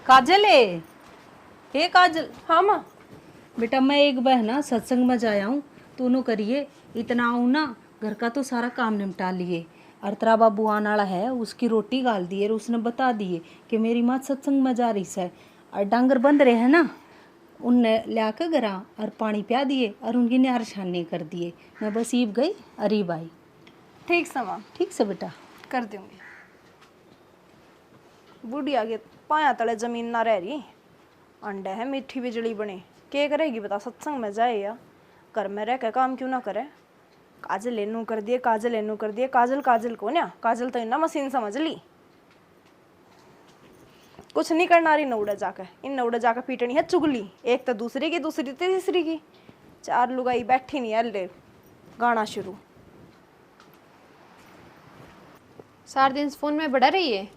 काजल है। हे काजल। हाँ माँ। बेटा मैं एक बार ना सत्संग में जाया हूँ, दोनों करिए इतना आऊँ ना, घर का तो सारा काम निपटा लिए। और तेरा बाबू आने वाला है, उसकी रोटी गाल दी और उसने बता दिए कि मेरी माँ सत्संग में जा रही है। और डांगर बंद रहे हैं ना, उनने लिया के गरा और पानी पिया दिए और उनकी निहार छानने कर दिए। मैं बस ईब गई अरीब आई। ठीक से माँ, ठीक से बेटा, कर दूंगी। बूढ़ी आगे पाया तले जमीन ना रह रही, अंडे है मीठी बिजली बने। क्या करेगी बता, सत्संग में जाए या घर में रह के काम क्यों ना करे। काजल एनू कर दिए, काजल एनू कर दिए। काजल काजल को ना, काजल तो इन्ना मशीन समझ ली। कुछ नहीं करना रही नौड़े जाकर, इन नौड़े जाकर पीटनी है चुगली, एक तो दूसरी की, दूसरी तीसरी की। चार लुगाई बैठी नहीं है, ले गाना शुरू। सारा दिन फोन में बड़ा रही है।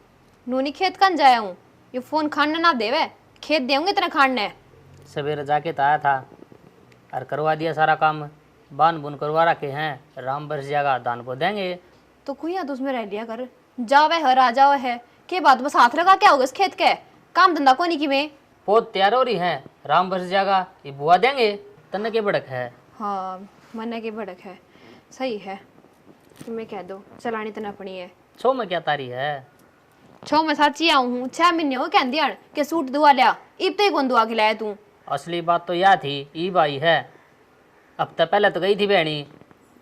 नूनी खेत कन जाया हूँ, ये फोन खाना ना देवे, खेत देंगे इतना खाना है। सवेरे जाके तो आया था और करवा दिया सारा काम, बान बुन करवा रखे हैं। राम बरस जाएगा दान बो देंगे। तो कुछ उसमें रह लिया कर, जावे है आ जावे है के बात बस हाथ लगा क्या होगा इस खेत के, काम धंधा को नहीं की में। पोत तैयार हो रही है, राम बरस जाएगा ये बुआ देंगे, तन्ने के बड़क है। हाँ मन के भड़क है, सही है। तुम्हें कह दो चलानी तो अपनी है। छो में क्या तारी है। छो मैं साची आऊँ हूँ, 6 महीने हो कहती हन के सूट दुआ लिया, इब तो कौन दुआ खिलाया तू। असली बात तो यह थी, ईब आई है। अब तो पहले तो गई थी बहनी।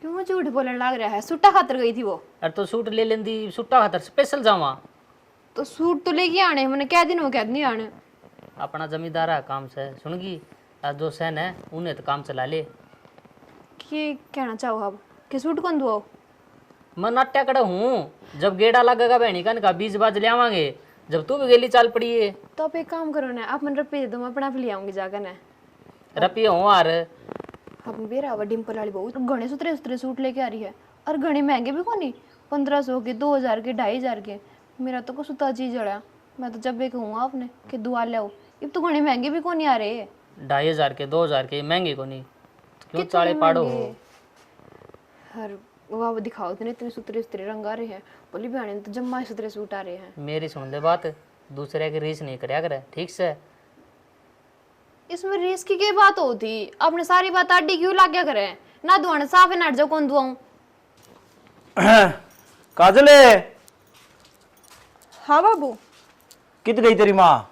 क्यों झूठ बोलने लग रहा है, सुट्टा खातर गई थी वो। अरे तो सूट ले लेंदी, सुट्टा खातर स्पेशल जावा। तो सूट तो लेके आने, मैंने क्या दिन हो क्या नहीं आने। अपना जमींदार है काम से सुनगी, आज जो सहन है उन्हें तो काम चला ले। ये कहना चाहो अब कि सूट कौन दुआओ। मैं नाट्या कड़ा हूँ, जब गेड़ा लगेगा बहनी का इनका बीज बाज ले आवांगे, जब तू भी गेली चाल पड़ी है। तो आप एक काम करो ना, आप मन रुपये दे दो, मैं अपना आप ले आऊंगी जाकर ना। रपिए हूँ यार। अब बेरा वा डिम्पल वाली बहू घने सुतरे सुतरे सूट लेके आ रही है, और घने महंगे भी कोनी, 1500 के, 2000 के, 2500 के। मेरा तो कुछ उता चीज जड़ा, मैं तो जब भी कहूँ आपने कि दुआ ले आओ, अब तो घने महंगे भी कोनी आ रहे। 2500 के, 2000 के महंगे को नहीं, क्यों चाले पाड़ो हो। हर वाह दिखाओ इतने इतने सुतरे सुतरे रंग आ रहे हैं, बोली बहन तो जम्मा सुतरे सूट आ रहे हैं। मेरी सुन ले बात, दूसरे की रीस नहीं करया करे, ठीक से। इसमें रेस की क्या बात होती, आपने सारी बात आडी क्यों लाग गया करे। ना दुआने साफ है ना जो कौन दुआऊं। काजले, हाँ बाबू। कित गई तेरी माँ?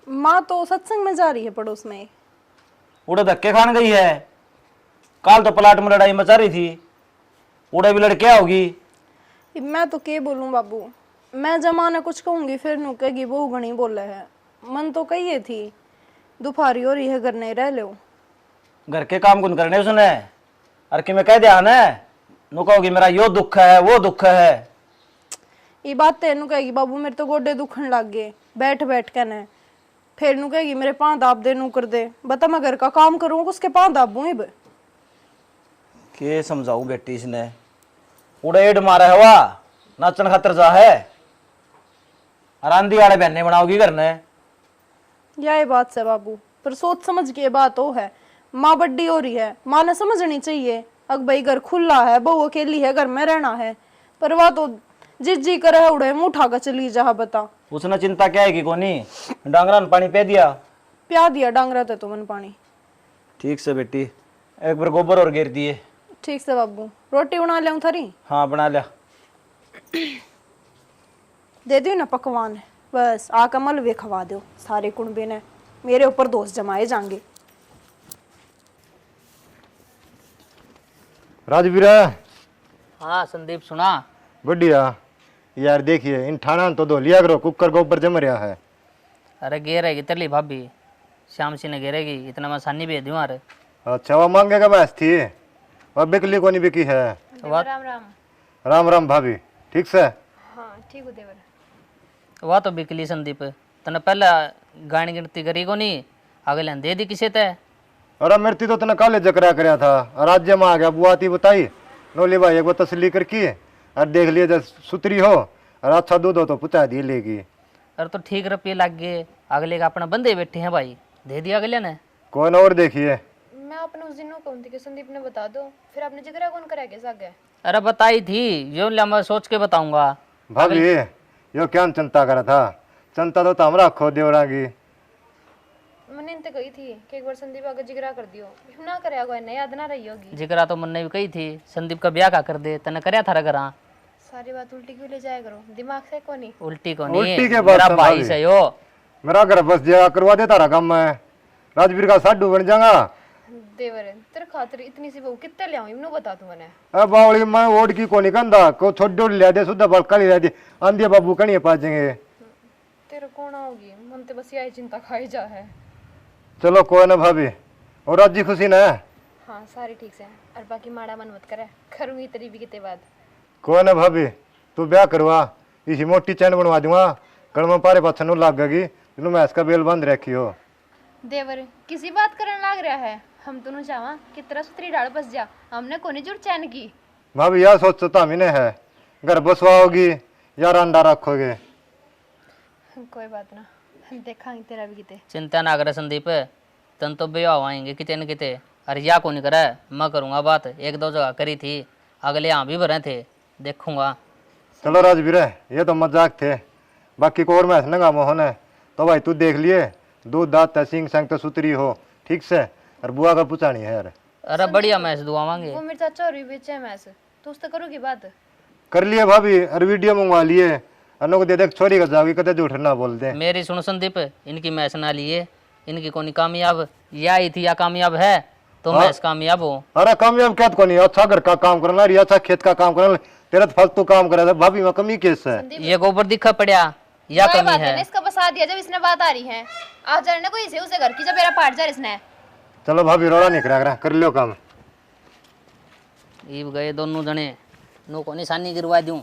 माँ तो सत्संग में जा रही है पड़ोस में। उड़े धक्के खान गई है। काल तो प्लाट में लड़ाई मचा रही थी, उड़े भी लड़के होगी। मैं तो के बोलूं बाबू, मैं जमाना कुछ कहूंगी फिर नु कहेगी वो घणी बोले है। मन तो कही थी दोपहरी हो रही है, घर नहीं रह लो। घर के काम कौन करने उसने? अरे कि मैं कह दिया है नु कहोगी मेरा यो दुख है वो दुख है। ये बात तेनू कहेगी बाबू मेरे तो गोडे दुखन लग गए बैठ बैठ के ने। फिर नु कहेगी मेरे पाँव दाब दे, नू कर दे। बता मैं घर का काम करूँ उसके पाँव दाबू। अब के समझाऊ बेटी इसने, उड़े एड मारा है वाह, नाचन खातर जा है। आंधी वाले बहने बनाओगी घर ने। यही बात से बाबू, पर सोच समझ के बात हो है। माँ बड्डी हो रही है, माँ ने समझनी चाहिए। अग भाई घर खुला है, बहू अकेली है, घर में रहना है। पर वह तो जिस जी करे है उड़े मुँह उठा कर चली जा। बता उसने चिंता क्या है कि कोनी, डांगरा ने पानी पे दिया। प्या दिया डांगरा थे तुमन पानी। ठीक से बेटी, एक बार गोबर और गिर दिए। ठीक से बाबू, रोटी बना ले थारी। हाँ बना लिया। दे दियो ना पकवान, बस आकर मलबे खवा दो। सारे कुंबे ने मेरे ऊपर दोस्त जमाए जाएंगे। राजवीर। हाँ संदीप सुना। बढ़िया यार, देखिए इन ठाणा तो दो लिया करो, कुकर के ऊपर जम रहा है। अरे घेरेगी तेरी भाभी, श्याम सिंह ने घेरेगी, इतना मैं आसानी भेज दूँ। अरे अच्छा वह मांगेगा बस थी, वह बिकली को नहीं बिकी है। राम राम। राम राम भाभी, ठीक से? हाँ ठीक हो देवर। वह तो बिकली संदीप, तने पहले गाड़ी गिनती करी को नहीं, अगले दे दी किसे ते। अरे मेरी तो तना काले जकरा कराया था, राज्य में आ गया बुआ आती बताई नोली भाई एक बार तसली करके और देख लिया जब सुतरी हो और अच्छा दूध हो तो पुचा दी लेगी। अरे तो ठीक रुपये लग गए, अगले का अपना बंदे बैठे हैं भाई, दे दिया अगले ने। कौन और देखिए? मैं अपने उस दिन कहूँ थी कि संदीप ने बता दो, फिर आपने जिक्र कौन करेगा सागे। अरे बताई थी, यो मैं सोच के बताऊंगा। भाभी यो क्या चिंता करा था, चिंता तो तम रखो देवरा की। मैंने इनते कही थी कि एक बार संदीप आगे जिगरा कर दियो, ना करे आगो इन्हें याद ना रही होगी। जिगरा तो मन ने भी कही थी संदीप का ब्याह का कर दे, तने करया थारा घरा। सारी बात उल्टी क्यों ले जाया करो, दिमाग से को नहीं। उल्टी को नहीं, उल्टी के बात मेरा तो भाई भाभी। से यो। मेरा घर बस जाया करवा दे तारा काम मैं राजवीर का साडू बन जाऊंगा। देवर तेरे खातिर इतनी सी बहू कितने ले आऊं इन्हों बता तू मैंने। अब बावली मैं वोट की कोनी कंदा को छोड़ ले दे सुधा बलका ले दे आंधी बाबू कहीं पाजेंगे। तेरे कौन आओगी, मन ते बस यही चिंता खाई जा है। चलो कोई ना भाभी, और राजी खुशी ना? हाँ सारी ठीक से, और बाकी माड़ा मन मत करे, करूंगी तेरी भी किते बाद। कोई ना भाभी, तू ब्याह करवा, इसी मोटी चैन बनवा दूंगा, कड़मा पारे पाछन लाग गई जिन्हों मैं इसका बेल बंद रखी हो। देवर किसी बात करने लग रहा है, हम दोनों चावा कि तेरा सुतरी डाल बस जा, हमने कोनी जुड़ चैन की। भाभी यार सोचो तो हमी ने है, घर बसवाओगी यार अंडा रखोगे। कोई बात ना, देखांगे तेरा भी किते। चिंता ना करे संदीप, तन तो ब्याह आएंगे किते न किते। अरे या को नहीं करे, मैं करूँगा बात, एक दो जगह करी थी, अगले यहाँ भी भरे थे, देखूंगा। चलो राजवीर ये तो मजाक थे, बाकी को और मैच नंगा मोहन है तो भाई तू देख लिए, दूध दाँत सिंह संग तो सुतरी हो ठीक से, और बुआ का पुचानी है यार। अरे बढ़िया मैच दुआवांगे। वो मेरे चाचा और भी बेचे मैस, तो उससे करोगी बात। कर लिए भाभी, और वीडियो मंगवा लिए, अनु को दे दे छोरी का जाओगी कदे झूठ ना बोल दे। मेरी सुनो संदीप, इनकी मैच ना लिए, इनकी कोनी कामयाब या आई थी या कामयाब है तो मैच कामयाब हो। अरे कामयाब क्या को नहीं, अच्छा घर का काम करना, अच्छा खेत का काम करना, तेरा तो फालतू काम करे भाभी में कमी केस है। ये गोबर दिखा पड़ा या वही कमी बात है। ना, इसका बसा दिया जब इसने बात आ रही है, आ जा ना कोई से उसे घर की जब मेरा पाट जा इसने। चलो भाभी रोड़ा नहीं करा कर लो काम। ईब गए दोनों जने, नो को निशानी गिरवा दूं।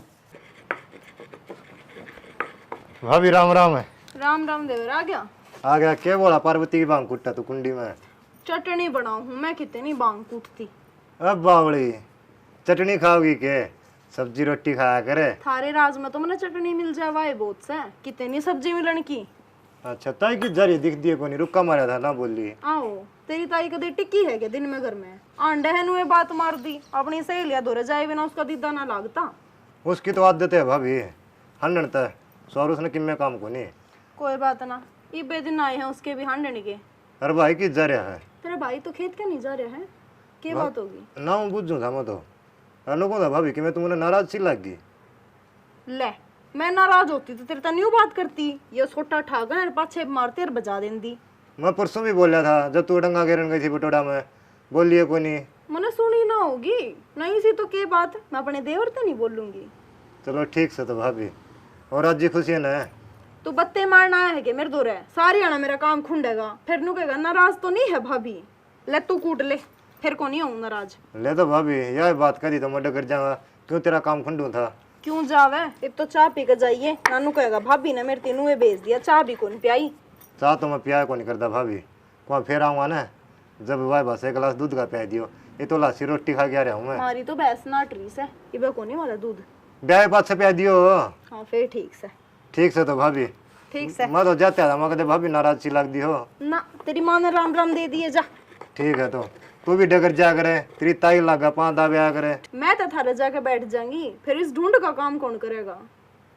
भाभी राम राम है। राम राम देवर आ गया। आ गया, क्या बोला पार्वती की बांग कुट्टा तू कुंडी में। चटनी बनाऊ हूँ मैं, कितनी बांग कूटती। अब बावड़ी चटनी खाओगी के, सब्जी रोटी खाया करे। थारे राज में तो मैंने चटनी मिल जावा बहुत से, कितनी सब्जी मिलन की। अच्छा ताई की जरी दिख दिए को नहीं, रुका मारा था ना बोली। आओ तेरी ताई कदे टिक्की है क्या दिन में घर में, आंडे है नुए बात मार दी, अपनी सहेलियां दौरे जाए बिना उसका दीदा ना लागता। उसकी तो आदत है भाभी, हंडन तय सौर उसने किम्मे काम को नहीं। कोई बात ना, इबे दिन आए हैं उसके भी हांडने के। अरे भाई की जा रहा है, तेरा भाई तो खेत के नहीं जा रहा है, क्या बात होगी। ना बुझू था मैं तो अनु को था भाभी कि मैं तुम्हें नाराज सी लग गई। ले मैं नाराज होती तो तेरे ता न्यू बात करती, ये छोटा ठागा है पाछे मारते और बजा देंदी। मैं परसों भी बोला था जब तू डंगा गिरन गई थी बटोड़ा में, बोलिए को नहीं। मैंने सुनी ना होगी, नहीं सी तो के बात, मैं अपने देवर ते नहीं बोलूंगी। चलो ठीक से तो भाभी, और आज जी खुशी है ना। तू बत्ते मारना आया है कि मेरे दौरे सारी आना मेरा काम खुंडेगा, फिर नु कहेगा नाराज तो नहीं है भाभी, ले तू कूट ले, फिर को नहीं आऊं नाराज। ले तो भाभी यह बात करी तो मैं डर जाऊंगा, क्यों तेरा काम खंडू था। क्यों जावे, एक तो चाय पी के जाइए, नानू कहेगा भाभी ने मेरे तीनों में भेज दिया, चाय भी कौन पियाई। चाह तो मैं पिया को नहीं करता भाभी, वहाँ फिर आऊँगा ना जब भाई बस एक गिलास दूध का पिया दियो, ये तो लासी रोटी खा के आ रहा हूँ मैं। हमारी तो भैंस नाटरी से, इबे को नहीं वाला दूध। ब्याह बात से पिया दियो। हाँ फिर ठीक से। ठीक से तो भाभी, ठीक से मैं तो जाते था, मैं कहते भाभी नाराज सी लग दी हो ना, तेरी माँ ने राम राम दे दिए जा। ठीक है तो तू भी डगर जा करे, तेरी ताई लगा पाँच दावे आ करे। मैं तो थारे जाके बैठ जाऊंगी, फिर इस ढूंढ का काम कौन करेगा।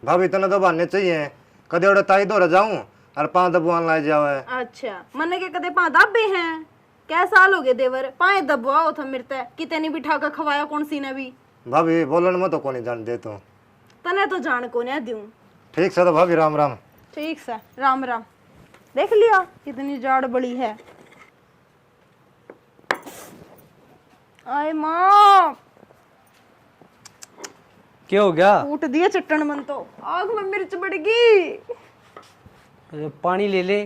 भाभी तने तो बहाने चाहिए, कदे उड़े ताई दौड़ जाऊं और पाँच दबुआन ला जावे। अच्छा मन्ने के कदे पा दाबे हैं, क्या साल हो गए देवर, पाए दबुआओ था मिरता किते नहीं बिठा कर खवाया कौन सी ने भी। भाभी बोलन में तो कौन जान दे तू, तने तो जान को नहीं दूं। ठीक से तो भाभी राम राम। ठीक से राम राम। देख लिया कितनी जाड़ बड़ी है। आए माँ क्या हो गया? फूट दिए चट्टन मन तो, आग में मिर्च बढ़ गई। अरे पानी ले ले,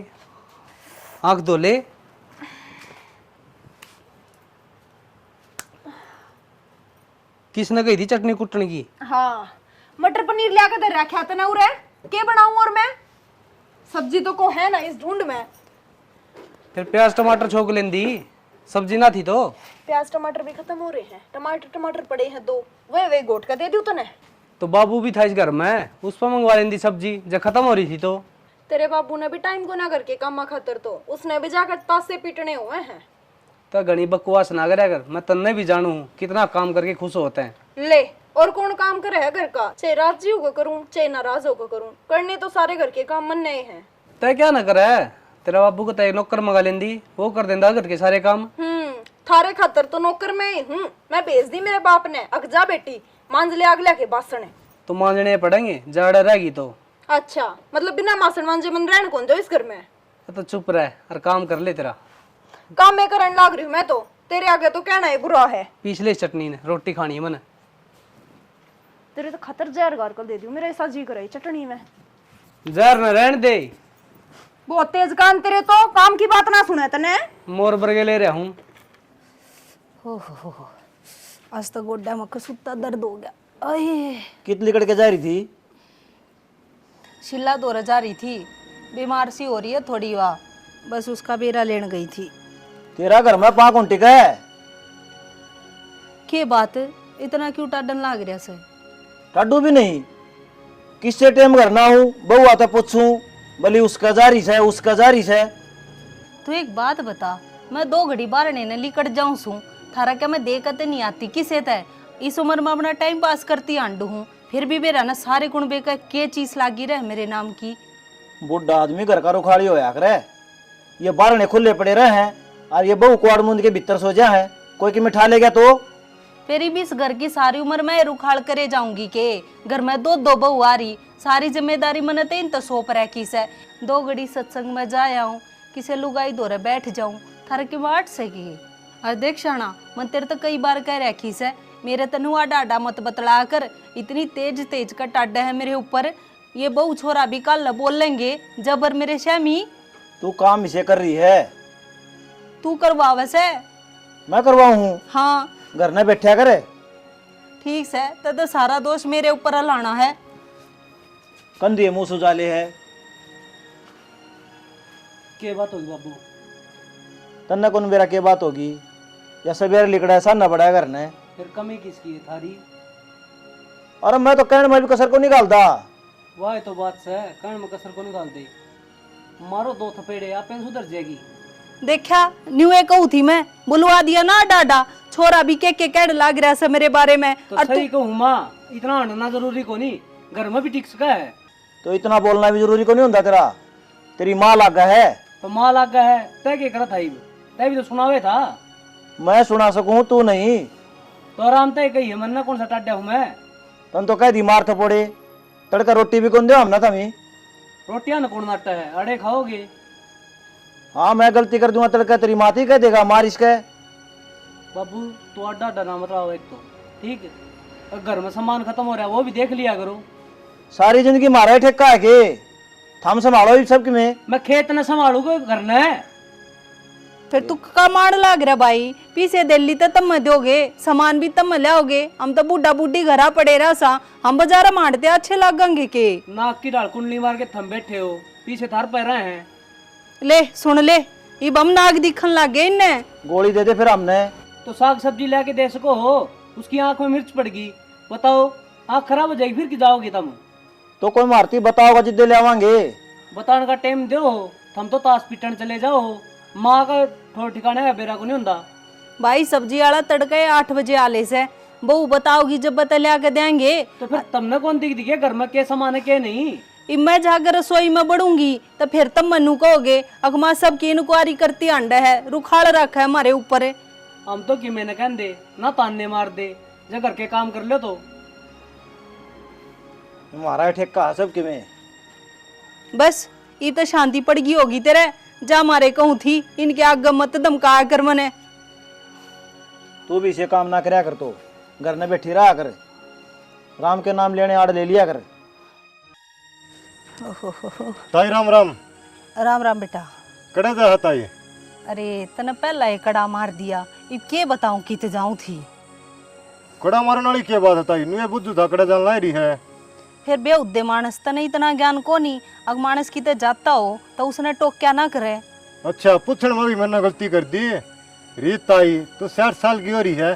आंख धो ले। किसने कही थी चटनी कुटने की? हाँ मटर पनीर लिया के दे रखा था ना, उरे के बनाऊं और मैं, सब्जी तो को है ना इस ढूंढ में। फिर प्याज टमाटर छोक लेंदी, सब्जी ना थी तो। प्याज टमाटर भी खत्म हो रहे हैं, टमाटर पड़े हैं दो, वे गोट का दे दूं तने। तो बाबू भी था इस घर में, उस पर मंगवा लेंदी सब्जी जब खत्म हो रही थी तो। तेरे बाबू ने भी टाइम को ना करके कामा खातर तो उसने भी जाकर तासे पीटने हुए हैं। तो घनी बकवास ना करा कर, मैं तन्ने भी जानू हूँ कितना काम करके खुश होते हैं। ले और कौन काम करे है घर का? चाहे राजी होकर करूं चाहे नाराज होकर करूं, करने तो सारे घर के काम मन नहीं है। तय क्या ना करे, तेरा बाबू को तय नौकर मंगा लेंदी, वो कर देंदा घर के सारे काम। थारे खातर तो नौकर मैं ही हूँ। मैं भेज दी मेरे बाप ने, अगजा बेटी मांझ ले आग लेके बासण है। तो मांजने पड़ेंगे, जाड़ा रहेगी तो। अच्छा, मतलब बिना मासण मांझे मन रहन कौन दो इस घर में? तो चुप रह और काम कर ले तेरा। काम मैं करने लाग रही हूँ मैं तो, तेरे आगे तो कहना है बुरा है। पिछले चटनी ने रोटी खानी है मन। तेरे तो खतर जहर गार कर दे दी मेरा ऐसा जी करे चटनी में। जहर न रहने दे। बहुत तेज कान तेरे, तो काम की बात ना सुने तने। मोर बरगे ले रहा हूँ। हो आज तो गोड्डा में सुत्ता दर्द हो गया। अये कितनी कड़ के जा रही थी? शिला 2000 ही थी, बीमार सी हो रही है थोड़ी, वाह बस उसका बेरा लेने गई थी। तेरा घर में पा कौन टिका है? के बात इतना क्यों टाडन लाग रहा से? टाडू भी नहीं, किससे टेम घर ना हूँ, बहू आता पूछूं भली उसका जारी है उसका जारी है। तू एक बात बता, मैं 2 घड़ी बाहर ने लिकट जाऊं सू, थारा क्या मैं देखते नहीं आती किसे तय? इस उम्र में अपना टाइम पास करती आंडू हूँ, फिर भी मेरा ना सारे गुण बेका के चीज लागी रहे मेरे नाम की। बुढ़ा आदमी घर का रुखाड़ी होया करे, ये बारने खुले पड़े रहे हैं और ये बहू कुआड़ मुंद के भीतर सो जा है, कोई की मिठा ले गया तो? फिर भी इस घर की सारी उम्र मैं रुखाड़ करे जाऊंगी के? घर में 2 बहू आ रही, सारी जिम्मेदारी मन तेन तो सौंप रखी से। 2 घड़ी सत्संग में जा आऊं, किसे लुगाई दौरे बैठ जाऊं, थारा की बात से की। और देख शाना, मन तेरे तो कई बार कह रखी से मेरे तनुआ डाडा मत बतला कर, इतनी तेज तेज का टाडा है मेरे ऊपर। ये बहू छोरा भी कल बोल लेंगे जबर मेरे श्यामी। तू काम इसे कर रही है? तू करवा वैसे? मैं करवाऊं? हाँ घर में बैठा करे। ठीक से, तो सारा दोष मेरे ऊपर हलाना है। कंधे मुंह सुजाले है। के बात होगी बाबू? तन्ना कौन मेरा के बात होगी? या सवेरे लिकड़ा ऐसा न बड़ा घर ने। फिर कमी किसकी है थारी? और मैं तो कहने में भी कसर को निकालता। वाह तो बात से कर्ण में कसर को निकाल दे। मारो 2 थपेड़े आप सुधर जाएगी। देखा न्यूए कहू थी मैं, बुलवा दिया ना डाडा, छोरा भी के कहने लाग रहा से मेरे बारे में। तो सही कहूँ माँ, इतना हटना जरूरी को नहीं, घर में भी टिक सका है। तो इतना बोलना भी जरूरी को नहीं होता तेरा? तेरी माँ लागा है। तो माँ लागा है, तय के करा था? तय भी तो सुनावे था। मैं सुना सकूं तू नहीं? तो आराम तय कही है, मन ना कौन सा टाड्या हूँ मैं? तन तो कह दी मार थपोड़े, तड़का रोटी भी कौन दे हमना तमी? रोटियां न कौन नाटा है, अड़े खाओगे? हाँ मैं गलती कर दूंगा तड़का तेरी माँ ही कह देगा मार इसके। बाबू तो अड्डा डना मत रहा एक तो ठीक है, और घर में सामान खत्म हो रहा है वो भी देख लिया करो। सारी जिंदगी मारा ही ठेका है के थम संभालो इस सब में। मैं खेत न संभालूंगा घर ने। फिर तू का मार लाग रहा भाई, पीछे दिल्ली तो तम दोगे, सामान भी तम लाओगे, हम तो बूढ़ा बूढ़ी घरा पड़े रहा सा, हम बाजार मारते अच्छे लगेंगे के? नाक की डाल कुंडली मार के थम बैठे हो, पीछे थार पै रहे हैं। ले सुन ले, इब हम नाग दिखन लागे इन्ने। गोली दे दे फिर हमने। तो साग सब्जी लेके दे सको हो, उसकी आंख में मिर्च पड़ गई, बताओ आंख खराब हो जाएगी फिर कि जाओगे तुम? तो कोई मारती बताओगा जिद्दे ले आवांगे। बताने का टाइम दो, तुम तो ताश पीटन चले जाओ, माँ का ठोर ठिकाने का बेरा को नहीं होता। भाई सब्जी वाला तड़के 8 बजे आले से, बहू बताओगी जब बता लिया के देंगे। तो फिर तुमने कौन दिख दिखे घर में क्या सामान है क्या नहीं? इब मैं जाकर रसोई में बढ़ूंगी तो फिर तब मनु कहोगे अगमा सबकी इंक्वायरी करती अंडा है, रुखाड़ रखा है हमारे ऊपर। हम तो कि मैंने कह दे ना ताने मार दे, जब घर के काम कर लो तो मारा है ठेका सब में। बस ये तो शांति पड़ गई होगी तेरे, जा मारे कहूँ थी इनके आग मत धमकाया कर मने। तू भी इसे काम ना करया कर, तो घर में बैठी रहा कर, राम के नाम लेने आड़ ले लिया कर। ताई राम राम। राम राम बेटा। कड़े जा ताई? अरे तने पहला ही कड़ा मार दिया, इब के बताऊं कित जाऊं थी। कड़ा मारने वाली क्या बात है ताई? नुए बुद्धू था कड़े जान लाई रही है। फिर बेउद्दे मानस तने इतना ज्ञान को नहीं, अग मानस की ते जाता हो तो उसने टोक क्या ना करे। अच्छा पूछण में भी मैंने गलती कर दी। रीत ताई तू 60 साल की हो रही है,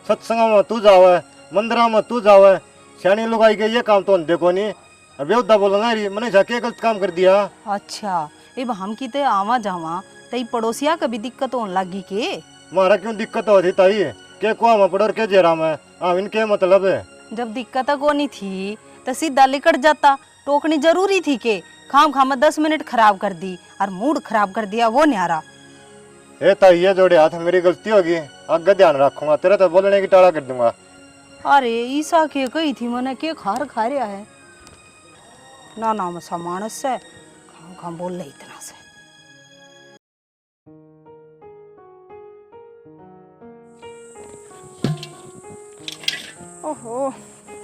सत्संग में तू जावे, मंदिरा में तू जावे, सियानी लोग आई के ये काम तो देखो नहीं, अब बेउद्दा बोलना रही मैंने जाके गलत काम कर दिया। अच्छा इब हम की ते आवा जावा तई पड़ोसिया कभी दिक्कत होने लगी के? मारा क्यों दिक्कत होती ताई? के कुआ में पड़ोर के जेरा में इनके मतलब है। जब दिक्कत को नहीं थी तो सीधा लिकट जाता। टोकनी जरूरी थी के खाम खामा 10 मिनट खराब कर दी और मूड खराब कर दिया वो न्यारा। ए ताई ये जोड़े हाथ मेरी गलती होगी, आगे ध्यान रखूंगा, तेरा तो बोलने की टाला कर दूंगा। अरे ईसा के कही थी मैंने के खार खा रहा है ना नाम सा मानस है, खाम खाम बोल रहे इतना से। ओहो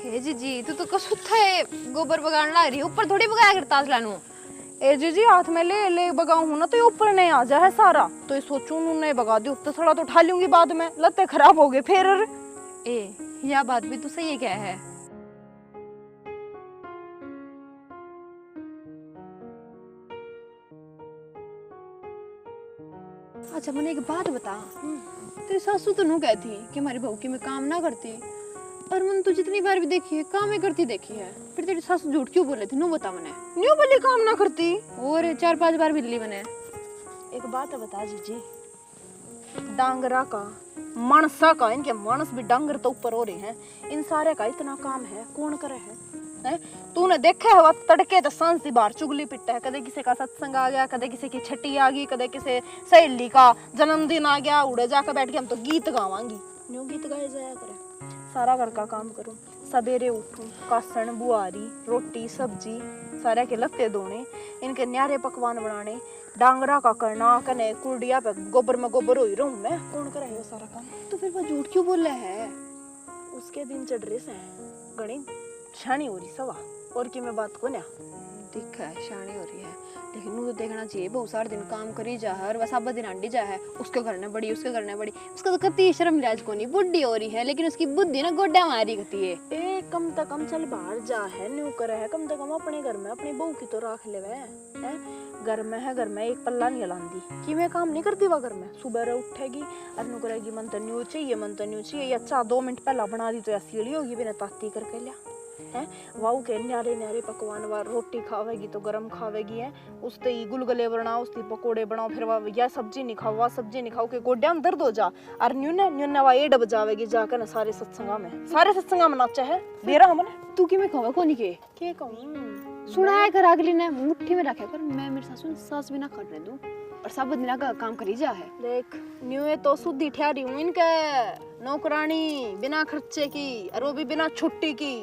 हे जीजी तू तो कसु है गोबर बगान ला रही, ऊपर थोड़ी बगाया करता असलानू। ए जीजी हाथ में ले ले बगाऊं हूं ना तो ये ऊपर नहीं आ जा है सारा, तो ये सोचूं नहीं बगा दूं तो थोड़ा तो उठा लूंगी बाद में, लत्ते खराब हो गए फिर। ए यह बात भी तो सही है क्या है। अच्छा मैंने एक बात बता, तेरी सासू तो नू कहती कि हमारी बहू की मैं काम ना करती, और मन तो जितनी बार भी देखी है काम ही करती देखी है, फिर तेरी सासू झूठ क्यों बोले थी नू बता मैंने। न्यू बली काम ना करती और 4-5 बार मिली मैंने। एक बात बता जीजी, डांगरा का मानसा का, इनके मानस भी डांगर तो ऊपर हो रहे हैं, इन सारे का इतना काम है कौन करे है? तूने देखा है वह तड़के तो सांस सी बाहर चुगली पिट्टा है, कदे किसी का सत्संग आ गया, कदे किसी की छठी आ गई, कदे किसी सहेली का जन्मदिन आ गया, उड़े जाकर बैठ के हम तो गीत गावांगी। न्यू गीत गाए जाया करे, सारा घर का काम करूं, सवेरे उठूं, कासन बुआरी रोटी सब्जी सारे के लत्ते धोने, इनके न्यारे पकवान बनाने, डांगरा का करना, कने कुर्डिया पे गोबर में गोबर हो ही रहूं मैं, कौन करे ये सारा काम? तो फिर वो झूठ क्यों बोल रहा है। उसके दिन चढ़ रहे से गणी छानी हो रही सवा, और की मैं बात को ना दिखा है शानी हो रही है, लेकिन वो तो देखना चाहिए बहुत सारे दिन काम करी जा है और बस अब दिन अंडी जा है, उसके घर ने बड़ी उसके घर ने बड़ी, उसका तो कति शर्म लिहाज को नहीं, बुढ़ी हो रही है लेकिन उसकी बुद्धि ना गोड्डा मारी करती है। ए कम से कम चल बाहर जा है, न्यू करे है, कम से कम अपने घर में अपनी बहू की तो राख ले है। घर में है, घर में एक पल्ला नहीं हिलांदी कि मैं काम नहीं करती वह घर में, सुबह उठेगी और नु करेगी मन तो न्यू चाहिए, मन तो न्यू चाहिए, अच्छा 2 मिनट पहला बना दी तो ऐसी सीढ़ी होगी बिना ताती करके लिया है। वाऊ के न्यारे न्यारे पकवान, वार रोटी खावेगी तो गरम खावेगी है, उसते ही गुलगुले बनाओ, उसते पकोड़े बनाओ, फिर वह या सब्जी नहीं खाओ, वह सब्जी नहीं खाओ के गोड्या में दर्द हो जा, और न्यूने वह एड बजावेगी जाकर ना सारे सत्संगा में नाचा है बेरा हमने। तू कि मैं खावा कोनी के कहूं सुनाया कर अगली ने मुट्ठी में रखा कर, मैं मेरी सासू सास बिना खटने दूं और सब दिन का काम करी जा है। देख न्यू तो सुधी ठहरी हूं इनके नौकरानी बिना खर्चे की, और वो भी बिना छुट्टी की।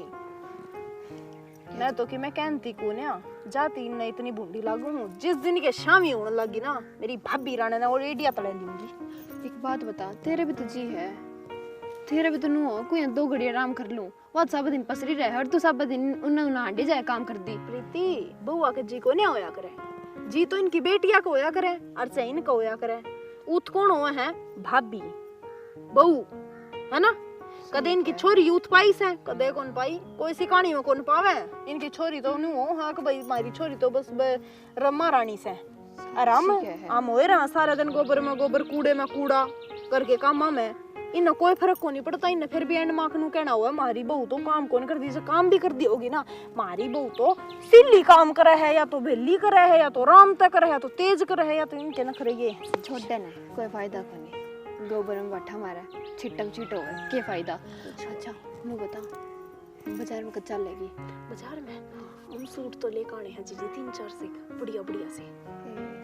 मैं तो कि मैं कहती को ना जाती न इतनी बूंदी लागू हूँ, जिस दिन के शामी होने लगी ना मेरी भाभी राणे ने और एडिया तले लूंगी। एक बात बता, तेरे भी तो जी है, तेरे भी तो नू हो, कोई 2 घड़ी आराम कर लूं, वो सब दिन पसरी रहे और तू सब दिन उन्हें हांडी जाए काम कर दी। प्रीति बउआ के जी को नहीं होया करे, जी तो इनकी बेटिया को होया करे और चाहे इनको होया करे। उत कौन हुआ है? भाभी बहू है ना, कदे इनकी छोरी यूथ पाई से कदे कौन पाई, कोई सी कहानी में कौन पावे। इनकी छोरी तो नु हो हाँ कि भाई हमारी छोरी तो बस रमा रानी से आराम हम होए रहा सारा दिन गोबर में गोबर कूड़े में कूड़ा करके काम में, इन्हें कोई फर्क को नहीं पड़ता। इन्हें फिर भी एंड मार्क नु कहना हुआ हमारी बहू तो काम कौन कर दी, काम भी कर दी होगी ना, हमारी बहू तो सिल्ली काम करे है, या तो बेली करे है, या तो राम तक करे है, या तो तेज करे है, या तो इनके नखरे ये छोड़ देना, कोई फायदा को नहीं, गोबर में बट्ठा मारा छिटम छिटो है, क्या फायदा। अच्छा मैं बता बाजार में कच्चा लेगी, बाजार में हम सूट तो लेकर आने हैं जी 3-4 से बढ़िया बढ़िया से।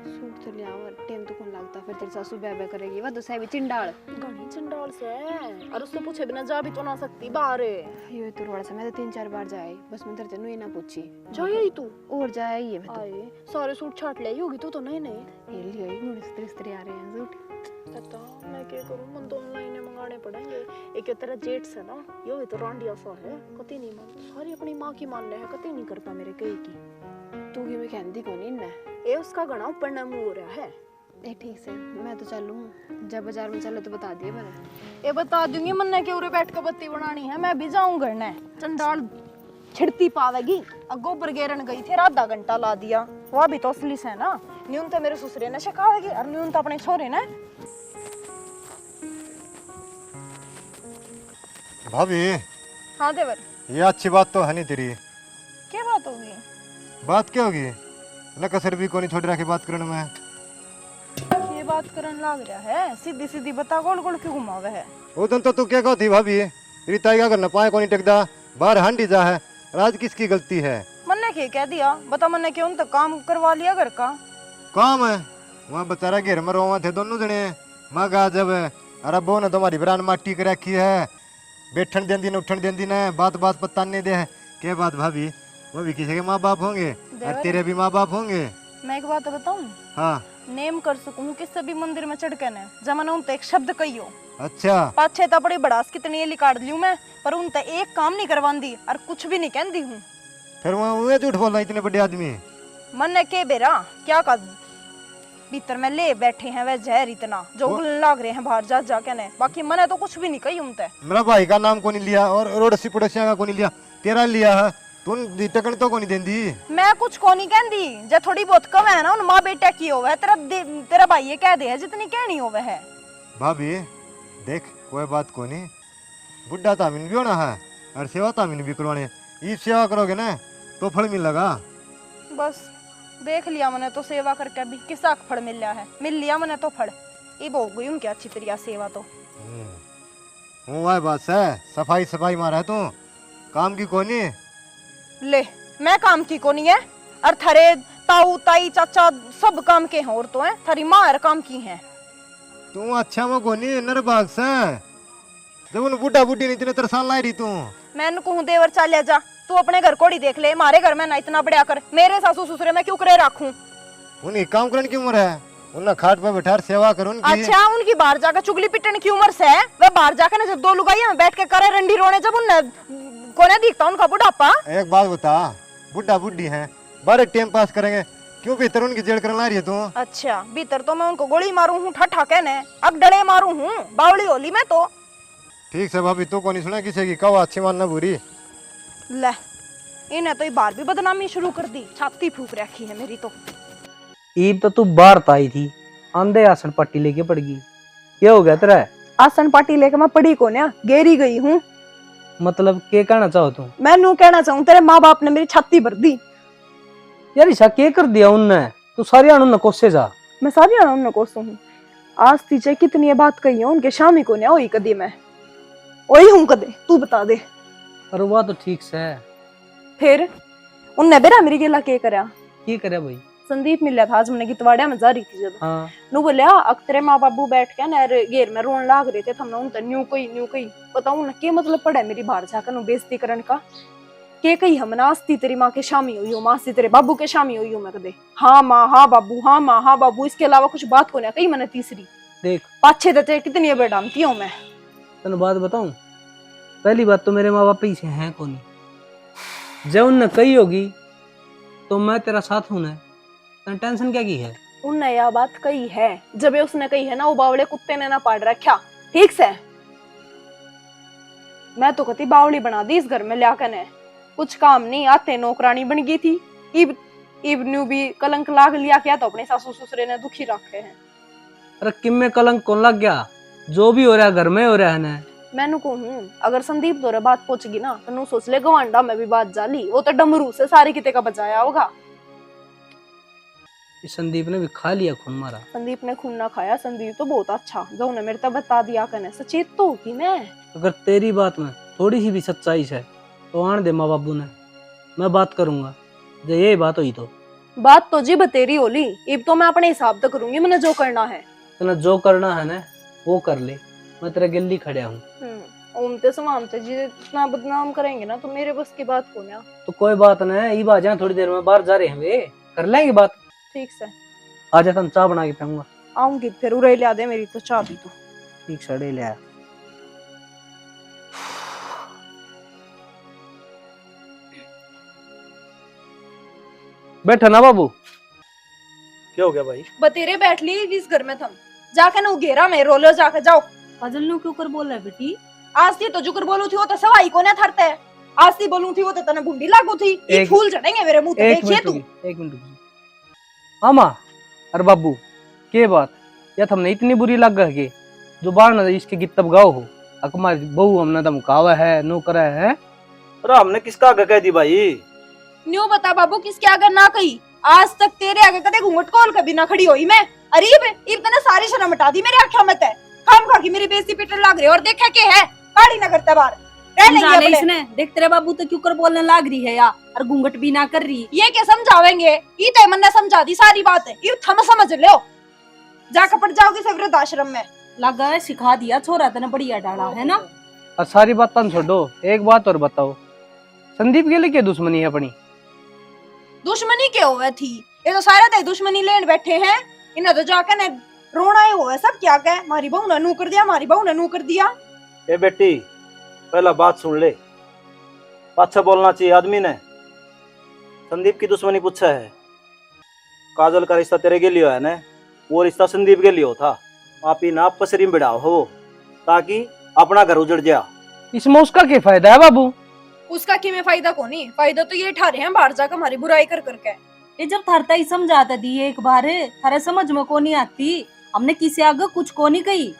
सूट तो ले आओ, टाइम तो कौन लगता, फिर तेरी सासू बे करेगी, वह तो सही चिंडाल घनी चंडाल से, और उससे पूछे बिना जा भी तो ना सकती बाहर। ये तो रोड़ा से मैं तो 3-4 बार जाए, बस मैं तेरे ये ना पूछी जाए तू और जाए ये मैं तो आए सारे सूट छाट ले होगी तू तो नहीं नहीं ये लिए मुझे स्त्री आ रहे हैं सूट। पता मैं क्या करूं, मन तो ऑनलाइन मंगाने पड़ेंगे। एक तेरा जेट्स है ना, यो भी तो रांडिया सा है, कति नहीं मान, सारी अपनी माँ की मान ले है, कति नहीं करता मेरे कई की। तू की मैं कहती कौन इन्ना ए उसका गणा ऊपर ना मुंह हो रहा है। ए ठीक से मैं तो चलूं, जब बाजार में चले तो बता दिए मैंने। ए बता दूंगी, मन के उरे बैठ कर बत्ती बनानी है, मैं भी जाऊं घर ने चंडाल छिड़ती पावेगी। अब गोबर गेरन गई थी, आधा घंटा ला दिया, वह भी तो असली से ना, न्यून तो मेरे ससुरे ने सिखावेगी और न्यून तो अपने छोरे ने। भाभी हाँ देवर, ये अच्छी बात तो है नहीं तेरी, क्या बात होगी? बात क्या होगी न कसर भी कोनी छोड़ रखे बात करने में। ये बात करन लाग रहा है, सीधी सीधी बता, गोल गोल क्यों घुमावे है? वो दिन तो तू क्या कहती भाभी, रीता का करना पाए कोनी टेकदा, बाहर हांडी जा है, आज किसकी गलती है? मैंने क्या कह दिया बता, मैंने क्यों तक काम करवा लिया घर का। काम है वहाँ बेचारा घेर में रोवा थे दोनों जने। मगा जब अरे बो ने तुम्हारी बरान माटी कर रखी है, बैठन देंदी न उठन देंदी न, बात बात पता नहीं दे। क्या बात भाभी, वो भी किसी के माँ बाप होंगे और तेरे भी माँ बाप होंगे। मैं एक बात बताऊं, हाँ नेम कर सकूं किस भी मंदिर में चढ़ के न जमाना उन एक शब्द कहियो। अच्छा, पाँच छह बड़ी बड़ास कितनी ये लिकाट लियो मैं, पर उन एक काम नहीं करवांदी और कुछ भी नहीं कहती हूँ। फिर वहाँ झूठ बोल रहा इतने बड़े आदमी। मन ने के बेरा क्या कर भीतर में ले बैठे हैं वह जहर इतना जो उगलने लाग रहे हैं बाहर जा जा के ने, बाकी मैंने तो कुछ भी नहीं कही उनते। मेरा भाई का नाम को नहीं लिया और रोडसी पड़ोसिया का को नहीं लिया, तेरा लिया है। तू टकन तो को नहीं देंदी। मैं कुछ को नहीं कहती, जो थोड़ी बहुत कम है ना उन माँ बेटा की होवे है, तेरा भाई ये कह दे है जितनी कहनी होवे है। भाभी देख कोई बात को नहीं, बुढ़ा तामिन भी होना है और सेवा तामिन भी करवाने। ये सेवा करोगे ना तो फल मिलेगा। बस देख लिया मैंने तो सेवा करके भी किसा फल मिल लिया है, मिल लिया मैंने तो फल। ये हो गई उनकी अच्छी तरह सेवा तो। वह बात है, सफाई सफाई मारा है तू, काम की कोनी। ले मैं काम की कोनी है और थारे ताऊ ताई चाचा सब काम के हैं और तो है थारी माँ हर काम की है। तू अच्छा में कोनी नरबाग से, जब उन बुढ़ा बुढ़ी ने इतने तरसान लाई रही तू। मैं कहूँ देवर चाल जा, तू अपने घर कोड़ी देख ले, हमारे घर में ना इतना बढ़िया कर, मेरे सासू ससुरे में क्यों करे रखूं। उन्हें काम करने की उम्र है, उन्हें खाट पे बैठा सेवा करो उनकी। अच्छा उनकी बाहर जाकर चुगली पिटने की उम्र से है, वह बाहर जाकर ना जब दो लुगाई में बैठ के करे रंडी रोने, जब उन कोने दिखता उनका बुढ़ापा। एक बात बता, बुढ़ा बुढ़ी है बड़े टाइम पास करेंगे, क्यों भीतर उनकी जेड़ करना रही है तू? अच्छा भीतर तो मैं उनको गोली मारू हूँ ठा कहने, अब डले मारू हूँ बावली होली में तो। ठीक से भाभी तू को नहीं सुना किसी की, कहो अच्छी मानना बुरी। ले इन्हें तो बार भी बदनामी शुरू कर दी, छाती फूक रखी है मेरी तो। ईब तो तू बाहर आई थी, आंधे आसन पट्टी लेके पड़ गई, क्या हो गया तेरा? आसन पार्टी लेके मैं पड़ी को ना गेरी गई हूँ। मतलब क्या कहना चाहो तुम? मैं नू कहना चाहूँ तेरे माँ बाप ने मेरी छाती भर दी। यार ईशा क्या कर दिया उनने? तू सारी आनंद कोसे जा। मैं सारी आनंद कोसो हूँ, आज तीजे कितनी ये बात कही है उनके शामी को ना वही कदी मैं वही हूँ कदे, तू बता दे। अरे वाह तो ठीक से है। फिर उनने बेरा मेरी गेला के करया? की करे भाई? संदीप मिला था आज मैंने गीतवाड़िया में जा रही थी जब। हाँ नु बोलिया अक्तरे माँ बाबू बैठ के ना घेर में रोन लाग रहे थे, हमने उनते न्यू कही बताऊं ना के मतलब पड़ा है मेरी बाहर जाकर बेइज्जती करन का। के कही हम नास्ती तेरी माँ के शामी हुई हो, मास्ती तेरे बाबू के शामी हुई हो। मैं कदे हाँ माँ हाँ बाबू, हाँ माँ हाँ बाबू, इसके अलावा कुछ बात को ना कही मैंने तीसरी। देख पाछे दते कितनी बेडामती हूँ मैं। तेन बात बताऊं, पहली बात तो मेरे माँ बाप पीछे हैं कौन, जब उनने कही होगी तो मैं तेरा साथ हूं ना, तन टेंशन क्या की है? उनने यह बात कही है, जब उसने कही है ना वो बावड़े कुत्ते ने ना पाड़ रखा, ठीक से। मैं तो कती बावड़ी बना दी इस घर में लिया ने, कुछ काम नहीं आते नौकरानी बन गई थी। इब न्यू भी कलंक लाग लिया क्या तो अपने सासू ससुरे ने दुखी रखे हैं। अरे किम में कलंक कौन लग गया? जो भी हो रहा है घर में हो रहा है ना। मैनू कहूँ अगर संदीप दौरे बात पहुंचगी ना तो नू सोच ले गवांडा में भी बात जाली, वो तो डमरू से सारी किते का बचाया होगा। इस संदीप ने भी खा लिया खून मारा। संदीप ने खून ना खाया, संदीप तो बहुत अच्छा जो उन्हें मेरे तक बता दिया कने, सचेत तो होगी मैं। अगर तेरी बात में थोड़ी सी भी सच्चाई है तो आन दे माँ बाबू ने, मैं बात करूंगा। जब ये बात हुई तो बात तो जी बतेरी होली, इब तो मैं अपने हिसाब से करूंगी, मैंने जो करना है। तना जो करना है ना वो कर ले, मैं तेरा गिल्ली खड़ा हूँ। ओमते समामते जी इतना बदनाम करेंगे ना तो मेरे बस की बात को ना। तो कोई बात नहीं, ये बात थोड़ी देर में बाहर जा रहे हैं वे, कर लेंगे बात। ठीक से आज तन चाय बना के पीऊंगा। आऊंगी फिर उरे लिया दे मेरी तो चाय भी तो। ठीक सड़े ले आया। बैठा ना बाबू। क्या हो गया भाई? बतेरे बैठ ली इस घर में, थम जाके ना घेरा में रोलो जाके जाओ। काजल नु क्यों कर बोल रहा है बेटी? आज थी तो जुकर बोलू थी वो तो सवाई को ना थरते, आज थी बोलू थी वो तो तने भुंडी लागू थी। ये फूल चढ़ेंगे मेरे मुंह पे, देखिए तू। एक मिनट आमा। अरे बाबू के बात या हमने इतनी बुरी लग गई जो बार न इसके गित्तब गाओ हो, अकमारी बहू हमने धमकावा है, नो करा है। अरे हमने किसका आगे कह दी भाई? न्यू बता बाबू किसके आगे ना कही, आज तक तेरे आगे कदे घूंघट खोल कभी ना खड़ी हुई मैं। अरे इब तने सारी शर्म हटा दी मेरे आंखों में, ते खाम खा की मेरी बेइज्जती पिटने लग रही और देखा के है काड़ी ना करता बार। रह लेंगे समझा ले अपने। इसने, देख तेरे बाबू तो क्यों कर बोलने लाग रही है यार, और घूंघट भी ना कर रही। ये क्या समझावेंगे, ये तो मन ने समझा दी सारी बात है, ये थम समझ लो, जाकर पड़ जाओगे से वृद्धाश्रम में। लगा है सिखा दिया छोरा तने बढ़िया डाला है ना। और सारी बात तुम छोड़ो, एक बात और बताओ, संदीप के लिए क्या दुश्मनी है अपनी? दुश्मनी क्या हुआ थी, ये तो सारा दे दुश्मनी लेन बैठे हैं, इन्हें तो जाकर ने रोना ही हुआ है सब, क्या कहे मारी बहू ने नू कर दिया, मारी बहू ने नू कर दिया। ए बेटी, पहला बात सुन ले, अच्छा बोलना चाहिए आदमी ने। संदीप की दुश्मनी पूछा है, काजल का रिश्ता तेरे के लिए है ना, वो रिश्ता संदीप के लिए था। आप ही ना पसरी में बिड़ाओ हो, ताकि अपना घर उजड़ जा। इसमें उसका क्या फायदा है बाबू? उसका कि में फायदा को नहीं, फायदा तो ये ठा रहे हैं बाहर जाकर हमारी बुराई कर करके। ये जब थरता ही समझाता दी एक बार, थारे समझ में को नहीं आती, हमने किसी आगे कुछ को नहीं कही।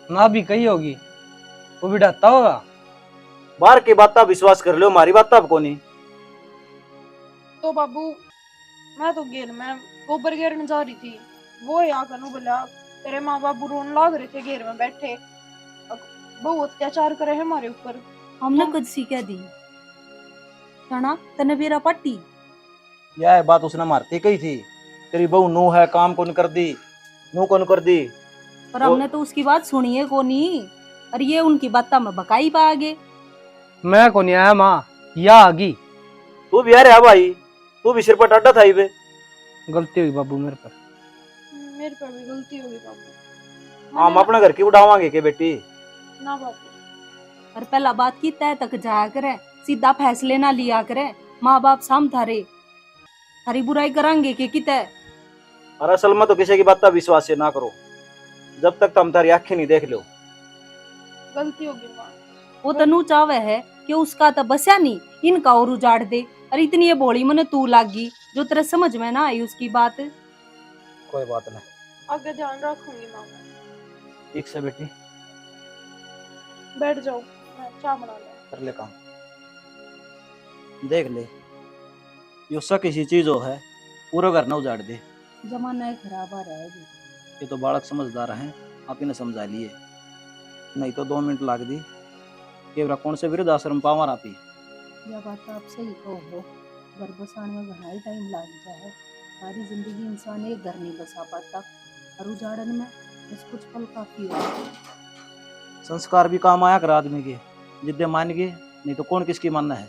ना भी कही होगी, वो भी डरता होगा। बाहर की बात आप विश्वास कर लो, हमारी बात आप को नहीं। तो बाबू मैं तो घेर में गोबर घेरने जा रही थी, वो यहाँ कनू बोला तेरे माँ बाप रोन लाग रहे थे घेर में बैठे, अब बहुत अत्याचार करे हैं हमारे ऊपर। हमने कुछ सीखा दी तना तने बेरा पट्टी। यह बात उसने मारती कही थी, तेरी बहू नू है, काम कौन कर दी, नू कौन कर दी। पर हमने तो उसकी बात सुनी है को नहीं, और ये उनकी बात में बकाई पा आगे। मैं को नहीं आया माँ, या आगी। तू भी यार है भाई, तू भी सिर पर टाटा था ही बे। गलती हुई बाबू मेरे पर। मेरे पर भी गलती होगी बाबू। हम अपने घर की उड़ावांगे के बेटी। ना बाबू, और पहला बात की तय तक जाया करे, सीधा फैसले ना लिया करे, माँ बाप साम थारे थारी बुराई करांगे के कितै। और असल में तो किसी की बात का विश्वास ना करो, जब तक तुम तारी आंखें नहीं देख लो। गलती होगी माँ। वो तनु चावे है कि उसका तो बस्या नहीं, इनका और उजाड़ दे, और इतनी ये बोली मने तू लागी जो तेरे समझ में ना आई उसकी बात। कोई बात नहीं, आगे ध्यान रखूंगी माँ मैं। ठीक से बेटी, बैठ जाओ, मैं चाय बना लूं। कर ले काम। देख ले, यो सा किसी चीज हो है, पूरा घर ना उजाड़ दे। जमाना खराब आ रहा है जी। ये तो बालक समझदार हैं, आप इन्हें समझा लिए, नहीं तो 2 मिनट लाग दी केवरा कौन से वृद्ध आश्रम पावर आप ही। यह बात आप सही कहो, घर बसाने में घना ही टाइम लग जाए, सारी जिंदगी इंसान एक घर नहीं बसा पाता, और उजाड़न में बस कुछ पल काफी है। संस्कार भी काम आया कर आदमी के, जिद्दे मान गए, नहीं तो कौन किसकी मानना है।